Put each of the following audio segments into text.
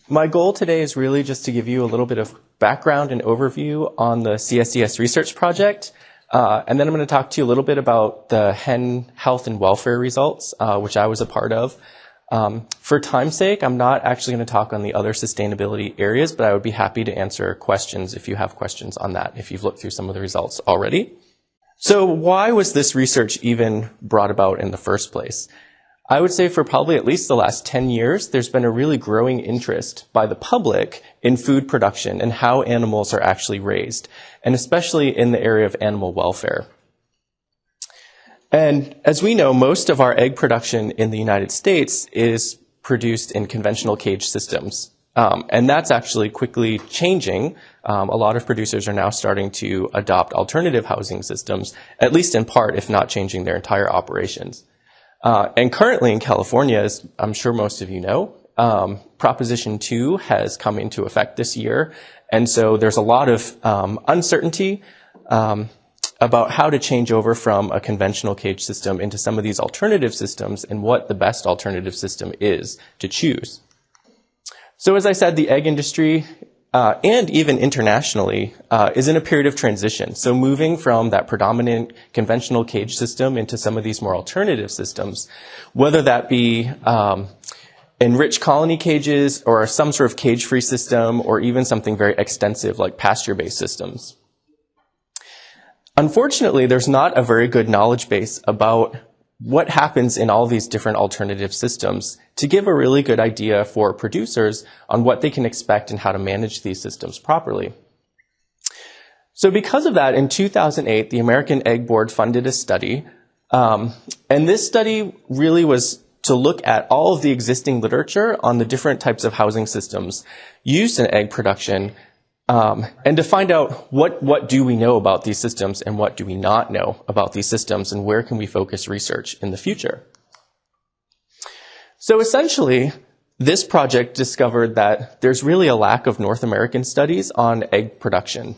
My goal today is really just to give you a little bit of background and overview on the CSES research project. And then I'm going to talk to you a little bit about the hen health and welfare results, which I was a part of. For time's sake, I'm not actually going to talk on the other sustainability areas, but I would be happy to answer questions if you have questions on that, if you've looked through some of the results already. So why was this research even brought about in the first place? I would say for probably at least the last 10 years, there's been a really growing interest by the public in food production and how animals are actually raised, and especially in the area of animal welfare. And as we know, most of our egg production in the United States is produced in conventional cage systems. And that's actually quickly changing. A lot of producers are now starting to adopt alternative housing systems, at least in part, if not changing their entire operations. And currently in California, as I'm sure most of you know, Proposition 2 has come into effect this year. And so there's a lot of uncertainty about how to change over from a conventional cage system into some of these alternative systems and what the best alternative system is to choose. So as I said, the egg industry and even internationally, is in a period of transition. So moving from that predominant conventional cage system into some of these more alternative systems, whether that be enriched colony cages or some sort of cage-free system or even something very extensive like pasture-based systems. Unfortunately, there's not a very good knowledge base about what happens in all these different alternative systems to give a really good idea for producers on what they can expect and how to manage these systems properly. So because of that, in 2008, the American Egg Board funded a study, and this study really was to look at all of the existing literature on the different types of housing systems used in egg production, and to find out what do we know about these systems and what do we not know about these systems and where can we focus research in the future. So essentially, this project discovered that there's really a lack of North American studies on egg production.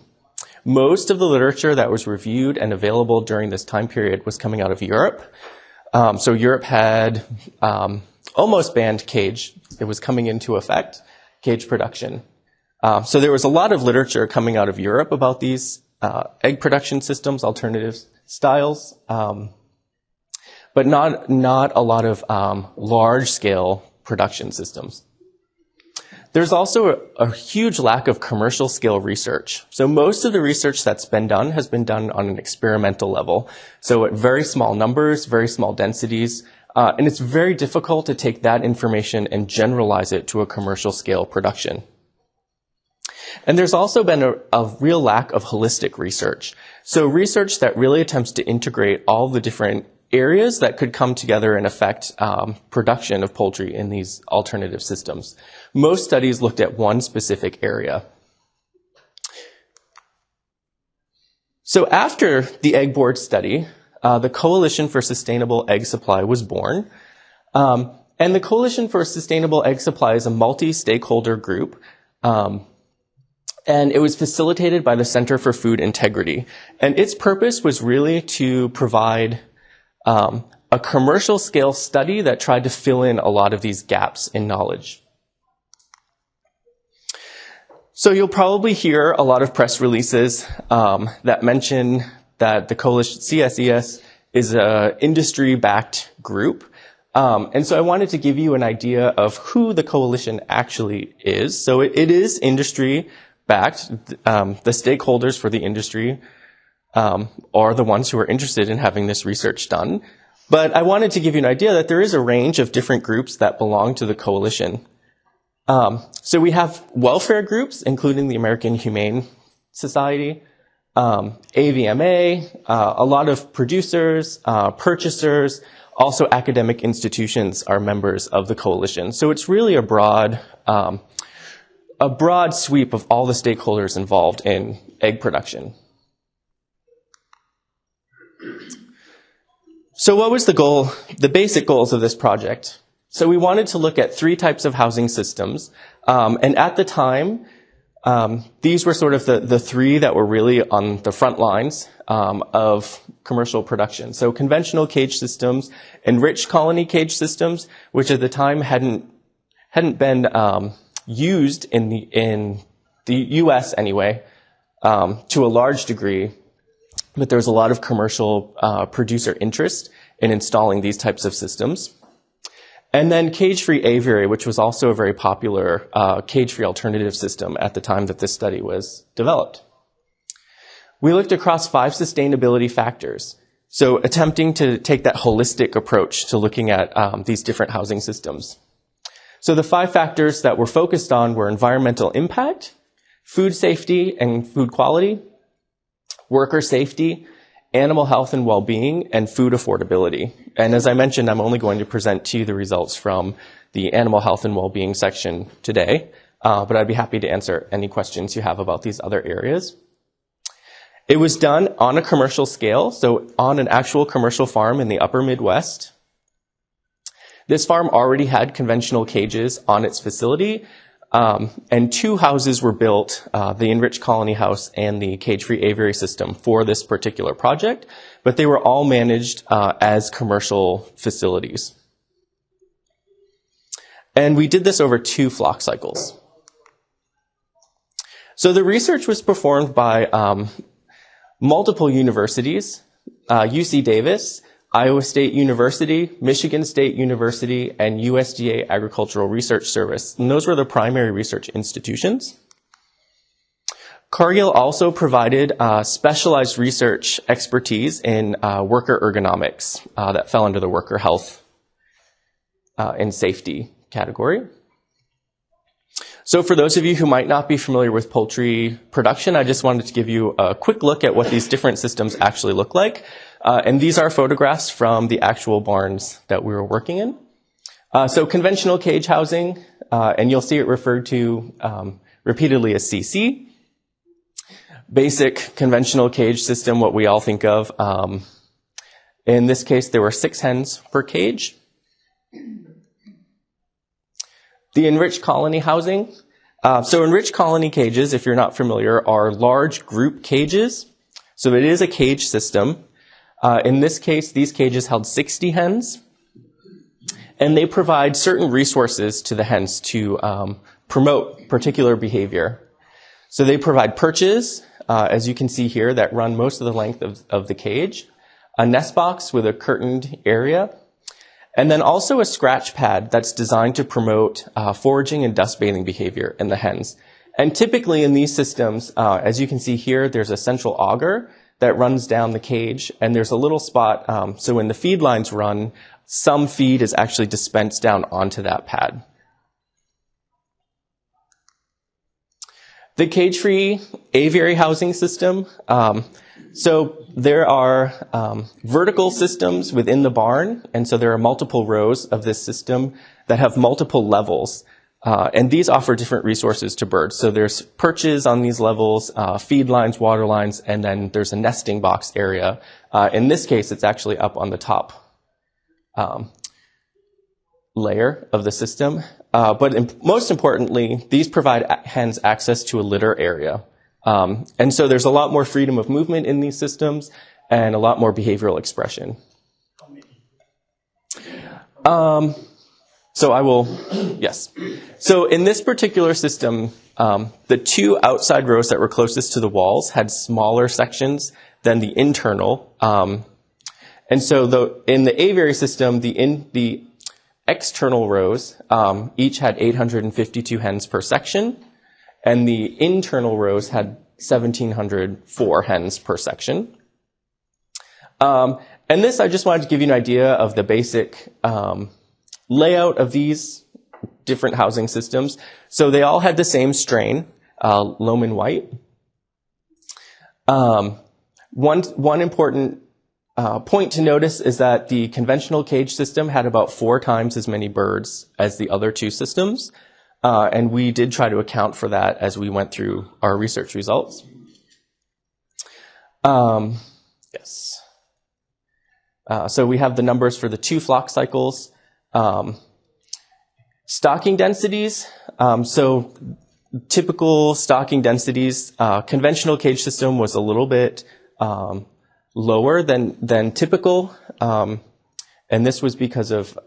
Most of the literature that was reviewed and available during this time period was coming out of Europe. So Europe had almost banned cage. It was coming into effect, cage production. So there was a lot of literature coming out of Europe about these egg production systems, alternative styles, but not a lot of large-scale production systems. There's also a huge lack of commercial-scale research. So most of the research that's been done has been done on an experimental level, so at very small numbers, very small densities, and it's very difficult to take that information and generalize it to a commercial-scale production. And there's also been a real lack of holistic research. So research that really attempts to integrate all the different areas that could come together and affect production of poultry in these alternative systems. Most studies looked at one specific area. So after the Egg Board study, the Coalition for Sustainable Egg Supply was born. And the Coalition for Sustainable Egg Supply is a multi-stakeholder group. And it was facilitated by the Center for Food Integrity. And its purpose was really to provide a commercial scale study that tried to fill in a lot of these gaps in knowledge. So you'll probably hear a lot of press releases that mention that the coalition CSES is an industry-backed group. And so I wanted to give you an idea of who the coalition actually is. So it is industry-backed. The stakeholders for the industry are the ones who are interested in having this research done. But I wanted to give you an idea that there is a range of different groups that belong to the coalition. So we have welfare groups, including the American Humane Society, AVMA, a lot of producers, purchasers, also academic institutions are members of the coalition. So it's really a broad sweep of all the stakeholders involved in egg production. So what was the goal, the basic goals of this project? So we wanted to look at 3 types of housing systems. And at the time, these were sort of the 3 that were really on the front lines of commercial production. So conventional cage systems, enriched colony cage systems, which at the time hadn't been used in the U.S. anyway, to a large degree, but there's a lot of commercial producer interest in installing these types of systems. And then cage-free aviary, which was also a very popular cage-free alternative system at the time that this study was developed. We looked across 5 sustainability factors, so attempting to take that holistic approach to looking at these different housing systems. So the 5 factors that were focused on were environmental impact, food safety and food quality, worker safety, animal health and well-being, and food affordability. And as I mentioned, I'm only going to present to you the results from the animal health and well-being section today, but I'd be happy to answer any questions you have about these other areas. It was done on a commercial scale, so on an actual commercial farm in the upper Midwest. This farm already had conventional cages on its facility, and 2 houses were built, the Enriched colony house and the cage-free aviary system for this particular project, but they were all managed as commercial facilities. And we did this over 2 flock cycles. So the research was performed by multiple universities, UC Davis, Iowa State University, Michigan State University, and USDA Agricultural Research Service. And those were the primary research institutions. Cargill also provided specialized research expertise in worker ergonomics that fell under the worker health and safety category. So for those of you who might not be familiar with poultry production, I just wanted to give you a quick look at what these different systems actually look like. And these are photographs from the actual barns that we were working in. So conventional cage housing, and you'll see it referred to repeatedly as CC. Basic conventional cage system, what we all think of. In this case, there were 6 hens per cage. The enriched colony housing. So enriched colony cages, if you're not familiar, are large group cages. So it is a cage system. In this case, these cages held 60 hens, and they provide certain resources to the hens to promote particular behavior. So they provide perches, as you can see here, that run most of the length of the cage, a nest box with a curtained area, and then also a scratch pad that's designed to promote foraging and dust bathing behavior in the hens. And typically in these systems, as you can see here, there's a central auger that runs down the cage, and there's a little spot, so when the feed lines run, some feed is actually dispensed down onto that pad. The cage-free aviary housing system, so there are vertical systems within the barn, and so there are multiple rows of this system that have multiple levels. And these offer different resources to birds. So there's perches on these levels, feed lines, water lines, and then there's a nesting box area. In this case, it's actually up on the top layer of the system. But most importantly, these provide hens access to a litter area. And so there's a lot more freedom of movement in these systems and a lot more behavioral expression. So I will, yes. So in this particular system, the 2 outside rows that were closest to the walls had smaller sections than the internal. And so in the aviary system, the external rows each had 852 hens per section, and the internal rows had 1,704 hens per section. And this, I just wanted to give you an idea of the basic layout of these different housing systems. So they all had the same strain, Lohmann white. One important point to notice is that the conventional cage system had about 4 times as many birds as the other 2 systems. And we did try to account for that as we went through our research results. Yes. So we have the numbers for the 2 flock cycles. Stocking densities. So typical stocking densities, conventional cage system was a little bit lower than typical. And this was because of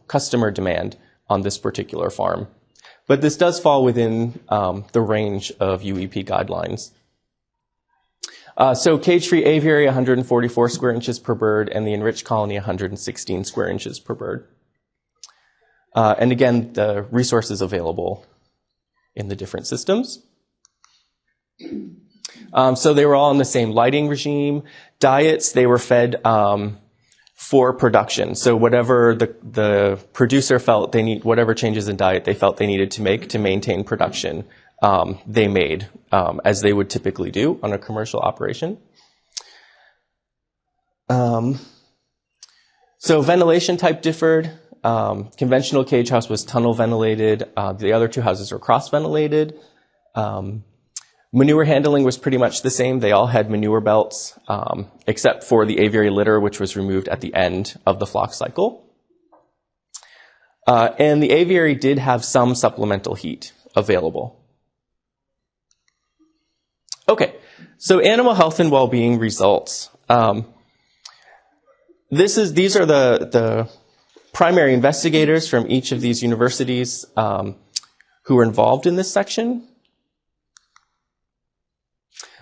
customer demand on this particular farm. But this does fall within the range of UEP guidelines. So cage-free aviary, 144 square inches per bird, and the enriched colony, 116 square inches per bird. And again, the resources available in the different systems. So they were all in the same lighting regime. Diets, they were fed for production. So whatever the producer felt they need, whatever changes in diet they felt they needed to make to maintain production, they made, as they would typically do on a commercial operation. So ventilation type differed. Conventional cage house was tunnel ventilated. The other two houses were cross ventilated. Manure handling was pretty much the same. They all had manure belts, except for the aviary litter, which was removed at the end of the flock cycle. And the aviary did have some supplemental heat available. Okay, so animal health and well-being results. These are the primary investigators from each of these universities who were involved in this section.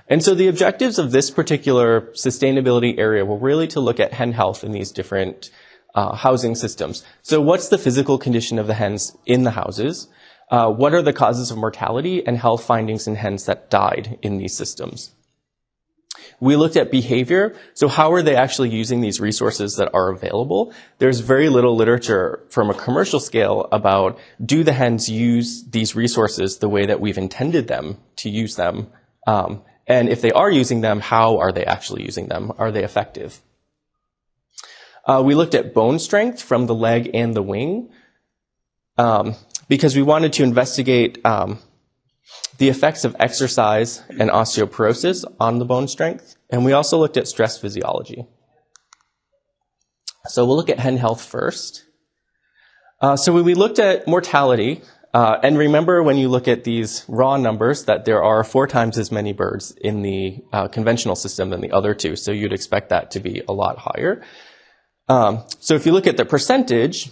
And so the objectives of this particular sustainability area were really to look at hen health in these different housing systems. So what's the physical condition of the hens in the houses? What are the causes of mortality and health findings in hens that died in these systems? We looked at behavior. So how are they actually using these resources that are available? There's very little literature from a commercial scale about, do the hens use these resources the way that we've intended them to use them? And if they are using them, how are they actually using them? Are they effective? We looked at bone strength from the leg and the wing because we wanted to investigate the effects of exercise and osteoporosis on the bone strength. And we also looked at stress physiology. So we'll look at hen health first. So when we looked at mortality, and remember when you look at these raw numbers that there are 4 times as many birds in the conventional system than the other two, so you'd expect that to be a lot higher. So if you look at the percentage,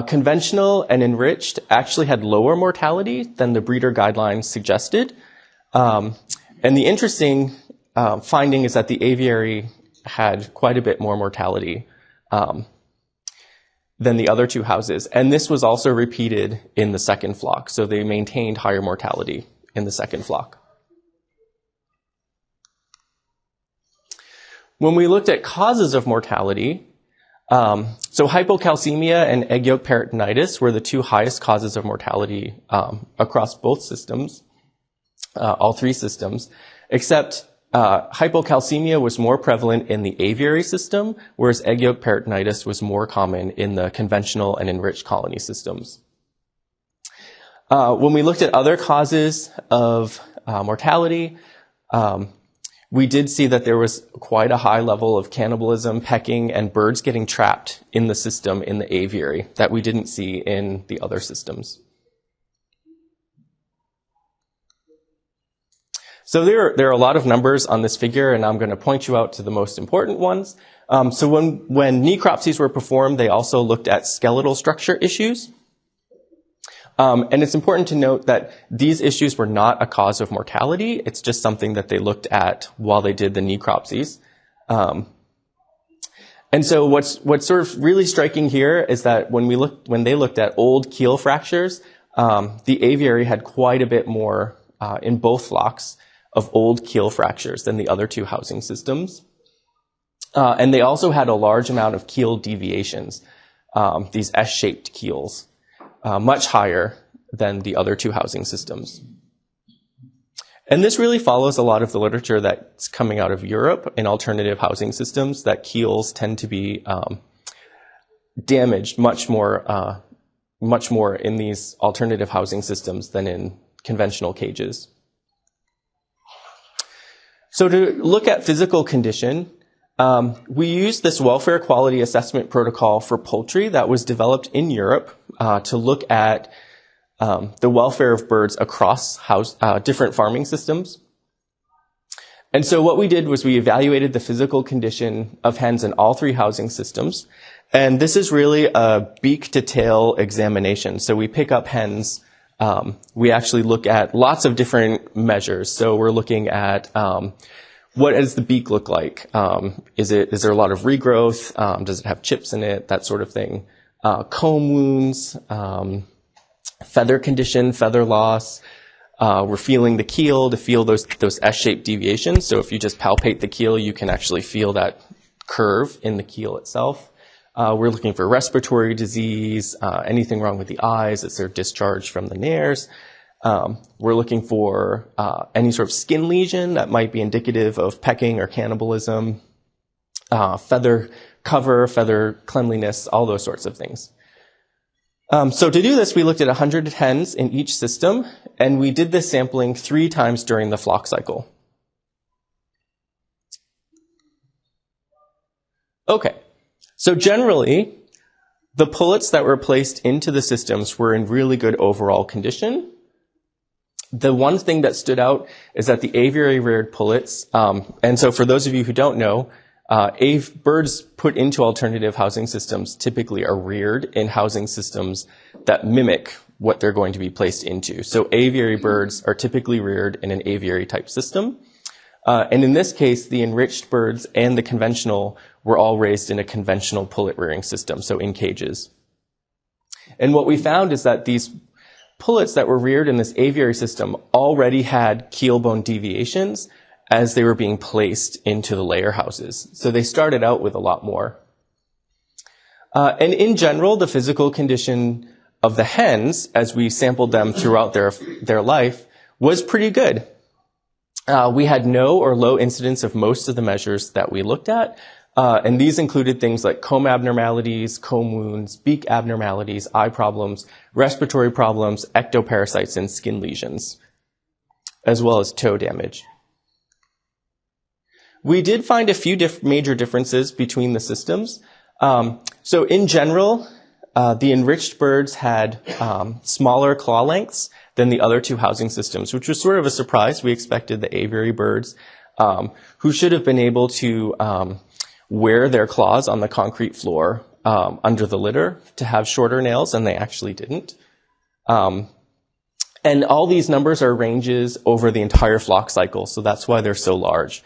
conventional and enriched actually had lower mortality than the breeder guidelines suggested. And the interesting finding is that the aviary had quite a bit more mortality than the other two houses. And this was also repeated in the second flock. So they maintained higher mortality in the second flock. When we looked at causes of mortality, so hypocalcemia and egg yolk peritonitis were the 2 highest causes of mortality across both systems, all 3 systems, except hypocalcemia was more prevalent in the aviary system, whereas egg yolk peritonitis was more common in the conventional and enriched colony systems. When we looked at other causes of mortality, we did see that there was quite a high level of cannibalism, pecking, and birds getting trapped in the system in the aviary that we didn't see in the other systems. So there are a lot of numbers on this figure, and I'm going to point you out to the most important ones. So when necropsies were performed, they also looked at skeletal structure issues. And it's important to note that these issues were not a cause of mortality. It's just something that they looked at while they did the necropsies. And so what's sort of really striking here is that when they looked at old keel fractures, the aviary had quite a bit more in both flocks of old keel fractures than the other 2 housing systems. And they also had a large amount of keel deviations, these S-shaped keels, much higher than the other 2 housing systems. And this really follows a lot of the literature that's coming out of Europe in alternative housing systems, that keels tend to be damaged much more in these alternative housing systems than in conventional cages. So to look at physical condition, we used this welfare quality assessment protocol for poultry that was developed in Europe to look at the welfare of birds across different farming systems. And so what we did was we evaluated the physical condition of hens in all three housing systems. And this is really a beak to tail examination. So we pick up hens. We actually look at lots of different measures. So we're looking at what does the beak look like? Is there a lot of regrowth? Does it have chips in it? That sort of thing. Comb wounds, feather condition, feather loss. We're feeling the keel to feel those S-shaped deviations. So if you just palpate the keel, you can actually feel that curve in the keel itself. We're looking for respiratory disease, anything wrong with the eyes, is there discharge from the nares. We're looking for any sort of skin lesion that might be indicative of pecking or cannibalism, feather cover, feather cleanliness, all those sorts of things. So to do this, we looked at 100 hens in each system, and we did this sampling 3 times during the flock cycle. Okay, so generally, the pullets that were placed into the systems were in really good overall condition. The one thing that stood out is that the aviary reared pullets, and so for those of you who don't know, birds put into alternative housing systems typically are reared in housing systems that mimic what they're going to be placed into. So aviary birds are typically reared in an aviary type system. And in this case, the enriched birds and the conventional were all raised in a conventional pullet rearing system, so in cages. And what we found is that these pullets that were reared in this aviary system already had keel bone deviations as they were being placed into the layer houses. So they started out with a lot more. And in general, the physical condition of the hens, as we sampled them throughout their life, was pretty good. We had no or low incidence of most of the measures that we looked at, and these included things like comb abnormalities, comb wounds, beak abnormalities, eye problems, respiratory problems, ectoparasites, and skin lesions, as well as toe damage. We did find a few major differences between the systems. So in general, the enriched birds had smaller claw lengths than the other 2 housing systems, which was sort of a surprise. We expected the aviary birds, who should have been able to wear their claws on the concrete floor under the litter, to have shorter nails, and they actually didn't. And all these numbers are ranges over the entire flock cycle, so that's why they're so large.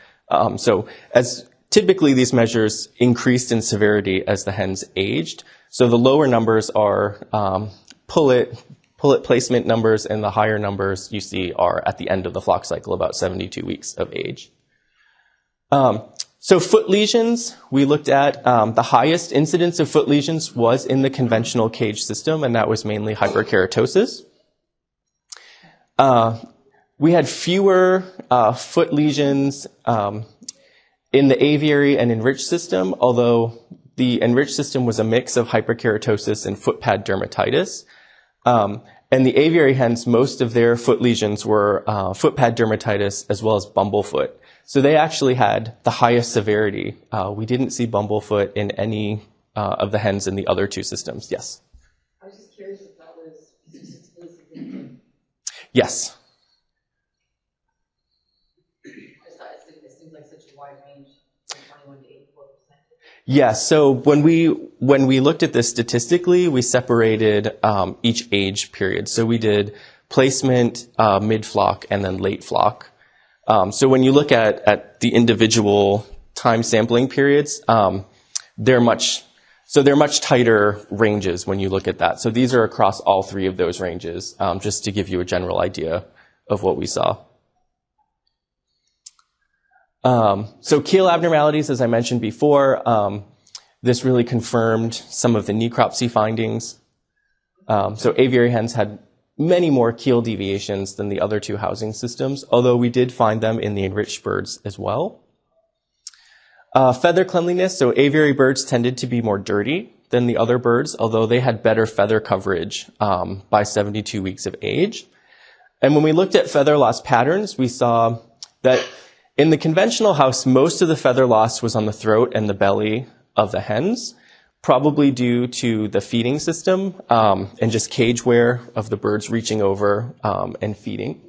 So as typically these measures increased in severity as the hens aged. So the lower numbers are pullet placement numbers, and the higher numbers you see are at the end of the flock cycle, about 72 weeks of age. So foot lesions, we looked at the highest incidence of foot lesions was in the conventional cage system, and that was mainly hyperkeratosis. We had fewer foot lesions in the aviary and enriched system, although the enriched system was a mix of hyperkeratosis and foot pad dermatitis. And the aviary hens, most of their foot lesions were foot pad dermatitis as well as bumblefoot. So they actually had the highest severity. We didn't see bumblefoot in any of the hens in the other 2 systems. Yes? I was just curious if that was statistically significant. Yes. It seems like such a wide range, from 21 to 84%. Yeah, so when we looked at this statistically, we separated each age period. So we did placement, mid-flock, and then late flock. So when you look at the individual time sampling periods, they're much tighter ranges when you look at that. So these are across all 3 of those ranges, just to give you a general idea of what we saw. So keel abnormalities, as I mentioned before, this really confirmed some of the necropsy findings. So aviary hens had many more keel deviations than the other 2 housing systems, although we did find them in the enriched birds as well. Feather cleanliness, so aviary birds tended to be more dirty than the other birds, although they had better feather coverage by 72 weeks of age. And when we looked at feather loss patterns, we saw that in the conventional house, most of the feather loss was on the throat and the belly of the hens, probably due to the feeding system and just cage wear of the birds reaching over and feeding.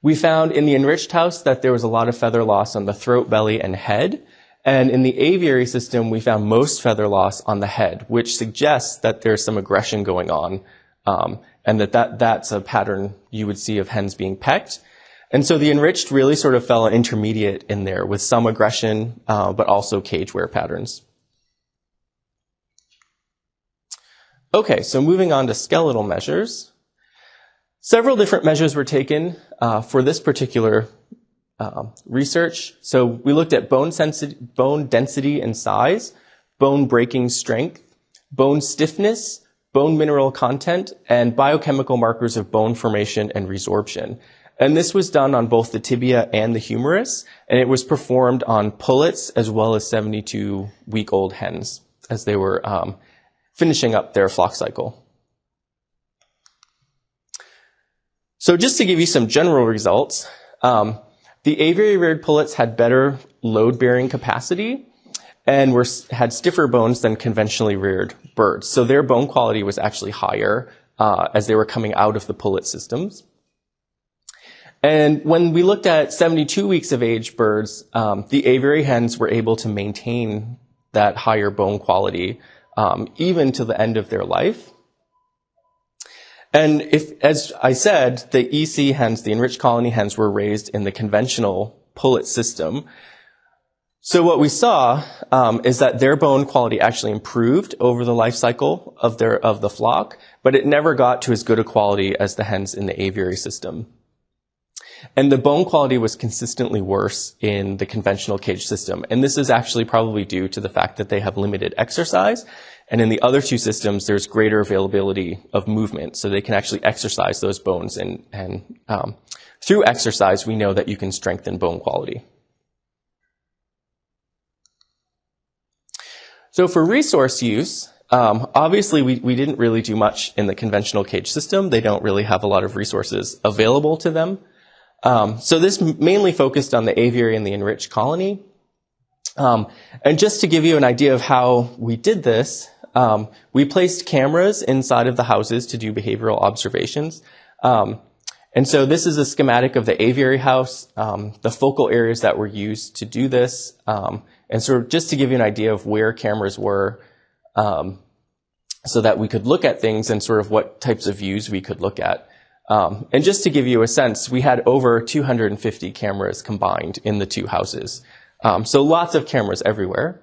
We found in the enriched house that there was a lot of feather loss on the throat, belly, and head. And in the aviary system, we found most feather loss on the head, which suggests that there's some aggression going on, and that's a pattern you would see of hens being pecked. And so the enriched really sort of fell an intermediate in there with some aggression, but also cage wear patterns. Okay, so moving on to skeletal measures. Several different measures were taken for this particular research. So we looked at bone density and size, bone breaking strength, bone stiffness, bone mineral content, and biochemical markers of bone formation and resorption. And this was done on both the tibia and the humerus, and it was performed on pullets as well as 72-week-old hens as they were finishing up their flock cycle. So just to give you some general results, the aviary reared pullets had better load-bearing capacity and had stiffer bones than conventionally reared birds. So their bone quality was actually higher as they were coming out of the pullet systems. And when we looked at 72 weeks of age birds, the aviary hens were able to maintain that higher bone quality even to the end of their life. And as I said, the EC hens, the enriched colony hens, were raised in the conventional pullet system. So what we saw is that their bone quality actually improved over the life cycle of the flock, but it never got to as good a quality as the hens in the aviary system. And the bone quality was consistently worse in the conventional cage system. And this is actually probably due to the fact that they have limited exercise. And in the other two systems, there's greater availability of movement. So they can actually exercise those bones. And through exercise, we know that you can strengthen bone quality. So for resource use, obviously we didn't really do much in the conventional cage system. They don't really have a lot of resources available to them. So this mainly focused on the aviary and the enriched colony. And just to give you an idea of how we did this, we placed cameras inside of the houses to do behavioral observations. And so this is a schematic of the aviary house, the focal areas that were used to do this, and sort of just to give you an idea of where cameras were, so that we could look at things and sort of what types of views we could look at. And just to give you a sense, we had over 250 cameras combined in the two houses. So lots of cameras everywhere.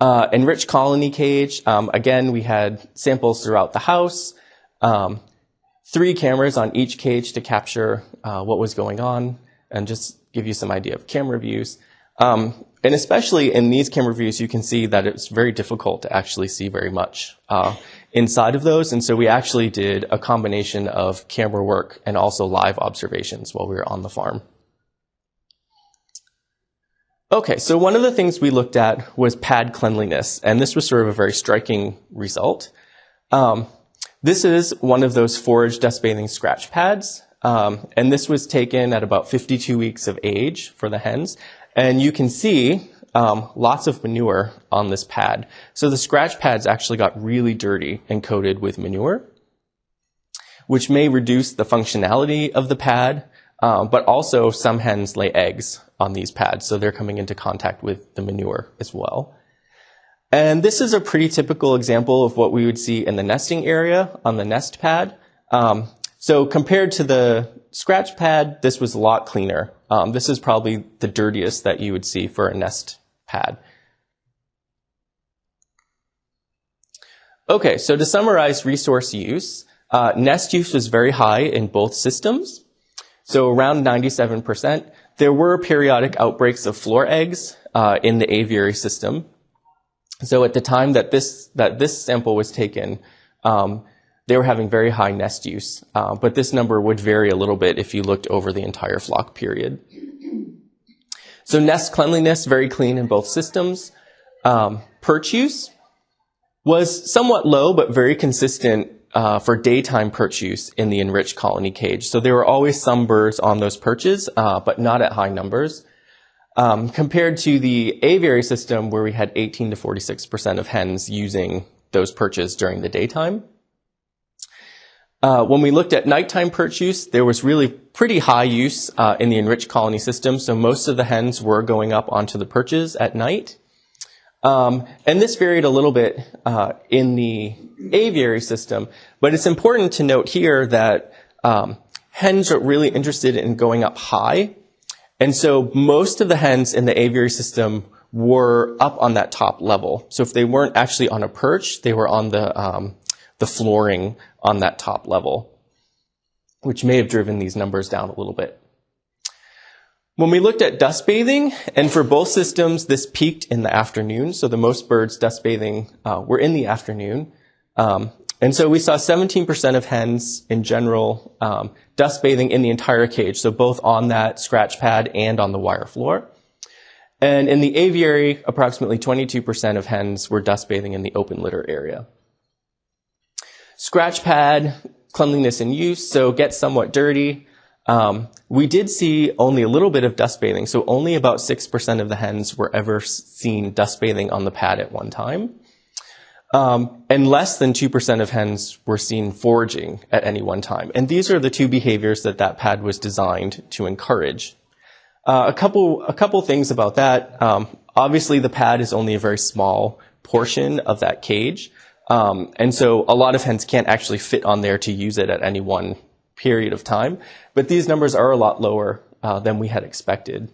Enriched colony cage, again, we had samples throughout the house, 3 cameras on each cage to capture what was going on and just give you some idea of camera views. And especially in these camera views, you can see that it's very difficult to actually see very much inside of those. And so we actually did a combination of camera work and also live observations while we were on the farm. Okay, so one of the things we looked at was pad cleanliness, and this was sort of a very striking result. This is one of those forage dust bathing scratch pads, and this was taken at about 52 weeks of age for the hens. And you can see lots of manure on this pad. So the scratch pads actually got really dirty and coated with manure, which may reduce the functionality of the pad, but also some hens lay eggs on these pads, so they're coming into contact with the manure as well. And this is a pretty typical example of what we would see in the nesting area on the nest pad. So compared to the scratch pad, this was a lot cleaner. This is probably the dirtiest that you would see for a nest pad. Okay, so to summarize resource use, nest use was very high in both systems, so around 97%. There were periodic outbreaks of floor eggs in the aviary system. So at the time that this sample was taken, they were having very high nest use, but this number would vary a little bit if you looked over the entire flock period. So nest cleanliness, very clean in both systems. Perch use was somewhat low, but very consistent for daytime perch use in the enriched colony cage. So there were always some birds on those perches, but not at high numbers. Compared to the aviary system, where we had 18 to 46% of hens using those perches during the daytime. When we looked at nighttime perch use, there was really pretty high use in the enriched colony system, so most of the hens were going up onto the perches at night. And this varied a little bit in the aviary system, but it's important to note here that hens are really interested in going up high, and so most of the hens in the aviary system were up on that top level. So if they weren't actually on a perch, they were on the flooring on that top level, which may have driven these numbers down a little bit. When we looked at dust bathing, and for both systems, this peaked in the afternoon. So the most birds dust bathing were in the afternoon. And so we saw 17% of hens in general dust bathing in the entire cage, so both on that scratch pad and on the wire floor. And in the aviary, approximately 22% of hens were dust bathing in the open litter area. Scratch pad, cleanliness in use, so get somewhat dirty. We did see only a little bit of dust bathing, so only about 6% of the hens were ever seen dust bathing on the pad at one time. And less than 2% of hens were seen foraging at any one time. And these are the two behaviors that pad was designed to encourage. A couple things about that. Obviously, the pad is only a very small portion of that cage. And so a lot of hens can't actually fit on there to use it at any one period of time. But these numbers are a lot lower than we had expected.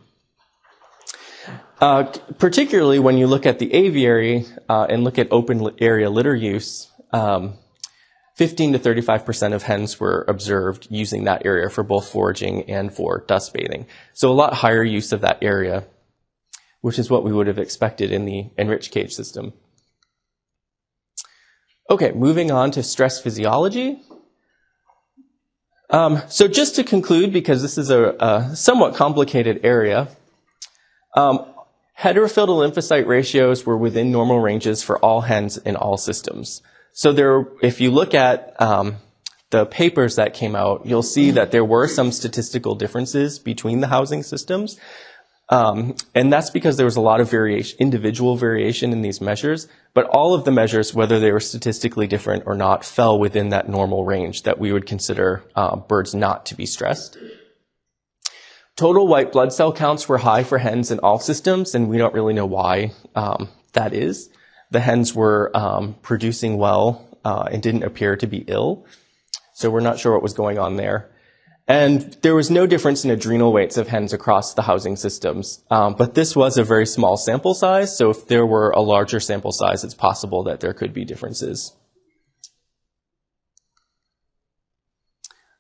Particularly when you look at the aviary and look at open area litter use, 15 to 35% of hens were observed using that area for both foraging and for dust bathing. So a lot higher use of that area, which is what we would have expected in the enriched cage system. Okay, moving on to stress physiology. So just to conclude, because this is a somewhat complicated area, heterophyll to lymphocyte ratios were within normal ranges for all hens in all systems. So if you look at the papers that came out, you'll see that there were some statistical differences between the housing systems. And that's because there was a lot of individual variation in these measures, but all of the measures, whether they were statistically different or not, fell within that normal range that we would consider birds not to be stressed. Total white blood cell counts were high for hens in all systems, and we don't really know why that is. The hens were producing well and didn't appear to be ill, so we're not sure what was going on there. And there was no difference in adrenal weights of hens across the housing systems, but this was a very small sample size, so if there were a larger sample size, it's possible that there could be differences.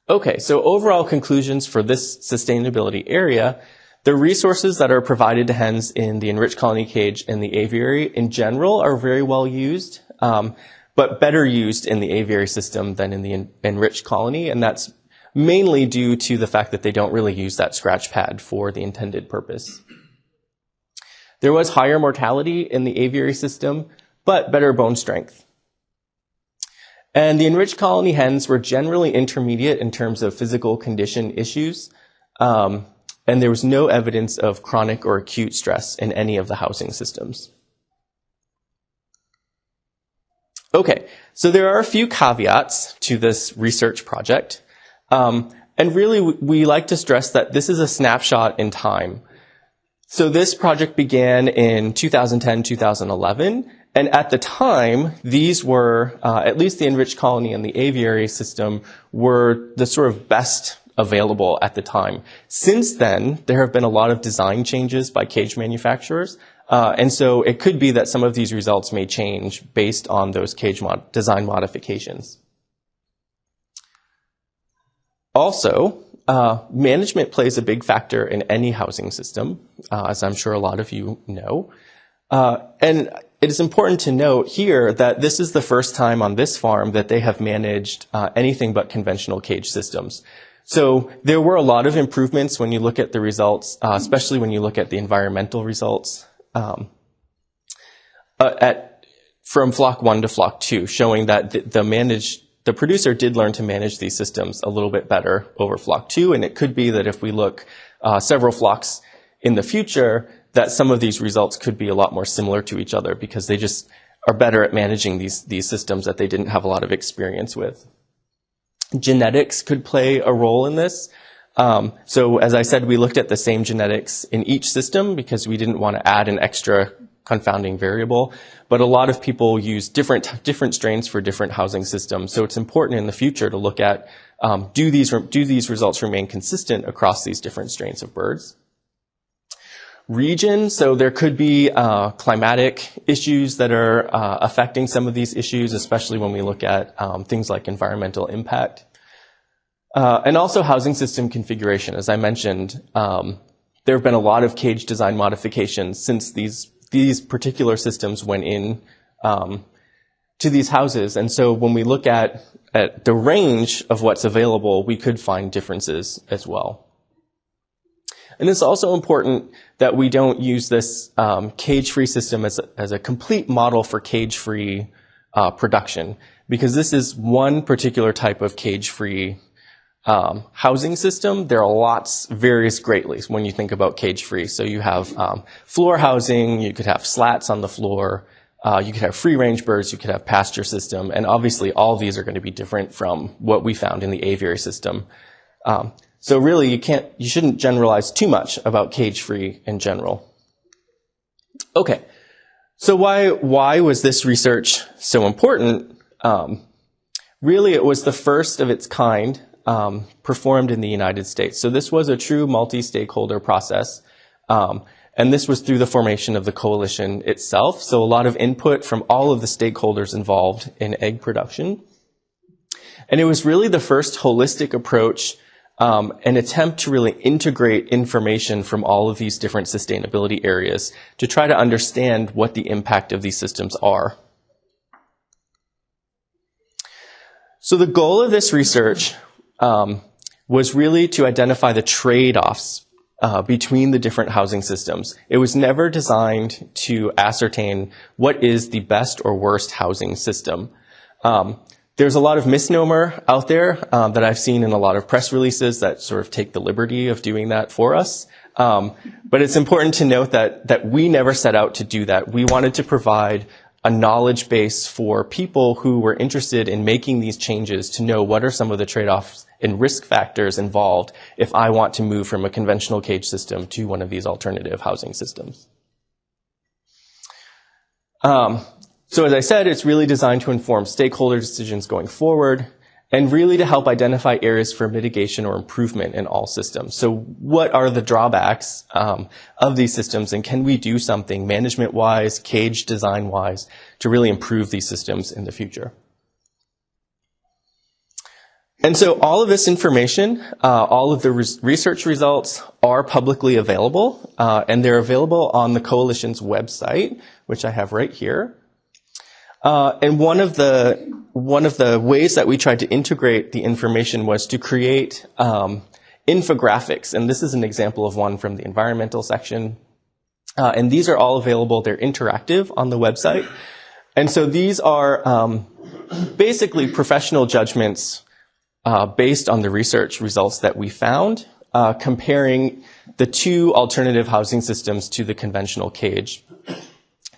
Okay, so overall conclusions for this sustainability area. The resources that are provided to hens in the enriched colony cage and the aviary in general are very well used, but better used in the aviary system than in the enriched colony, and that's mainly due to the fact that they don't really use that scratch pad for the intended purpose. There was higher mortality in the aviary system, but better bone strength. And the enriched colony hens were generally intermediate in terms of physical condition issues, and there was no evidence of chronic or acute stress in any of the housing systems. Okay, so there are a few caveats to this research project. And really, we like to stress that this is a snapshot in time. So this project began in 2010, 2011, and at the time, these were, at least the enriched colony and the aviary system, were the sort of best available at the time. Since then, there have been a lot of design changes by cage manufacturers, and so it could be that some of these results may change based on those cage design modifications. Also, management plays a big factor in any housing system, as I'm sure a lot of you know. And it is important to note here that this is the first time on this farm that they have managed anything but conventional cage systems. So there were a lot of improvements when you look at the results, especially when you look at the environmental results from flock 1 to flock 2, showing that the producer did learn to manage these systems a little bit better over flock 2, and it could be that if we look several flocks in the future, that some of these results could be a lot more similar to each other because they just are better at managing these systems that they didn't have a lot of experience with. Genetics could play a role in this. So as I said, we looked at the same genetics in each system because we didn't want to add an extra confounding variable. But a lot of people use different strains for different housing systems. So it's important in the future to look at, do these results remain consistent across these different strains of birds? Region, so there could be climatic issues that are affecting some of these issues, especially when we look at things like environmental impact. And also housing system configuration. As I mentioned, there have been a lot of cage design modifications since these particular systems went in to these houses. And so when we look at the range of what's available, we could find differences as well. And it's also important that we don't use this cage-free system as a complete model for cage-free production, because this is one particular type of cage-free housing system. There are lots, varies greatly when you think about cage-free. So you have floor housing, you could have slats on the floor, you could have free-range birds, you could have pasture system, and obviously all of these are going to be different from what we found in the aviary system. So really, you shouldn't generalize too much about cage-free in general. Okay, so why was this research so important? Really, it was the first of its kind performed in the United States. So this was a true multi-stakeholder process, and this was through the formation of the coalition itself. So a lot of input from all of the stakeholders involved in egg production. And it was really the first holistic approach, an attempt to really integrate information from all of these different sustainability areas to try to understand what the impact of these systems are. So the goal of this research was really to identify the trade-offs between the different housing systems. It was never designed to ascertain what is the best or worst housing system. There's a lot of misnomer out there that I've seen in a lot of press releases that sort of take the liberty of doing that for us. But it's important to note that we never set out to do that. We wanted to provide a knowledge base for people who were interested in making these changes to know what are some of the trade-offs and risk factors involved if I want to move from a conventional cage system to one of these alternative housing systems. So as I said, it's really designed to inform stakeholder decisions going forward and really to help identify areas for mitigation or improvement in all systems. So what are the drawbacks of these systems, and can we do something management-wise, cage design-wise, to really improve these systems in the future? And so all of this information, all of the research results are publicly available, and they're available on the Coalition's website, which I have right here. And one of the ways that we tried to integrate the information was to create infographics, and this is an example of one from the environmental section. And these are all available. They're interactive on the website. And so these are basically professional judgments based on the research results that we found, comparing the two alternative housing systems to the conventional cage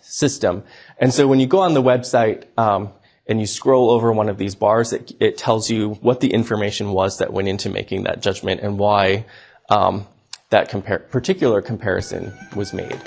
system. And so when you go on the website and you scroll over one of these bars, it tells you what the information was that went into making that judgment and why that particular comparison was made.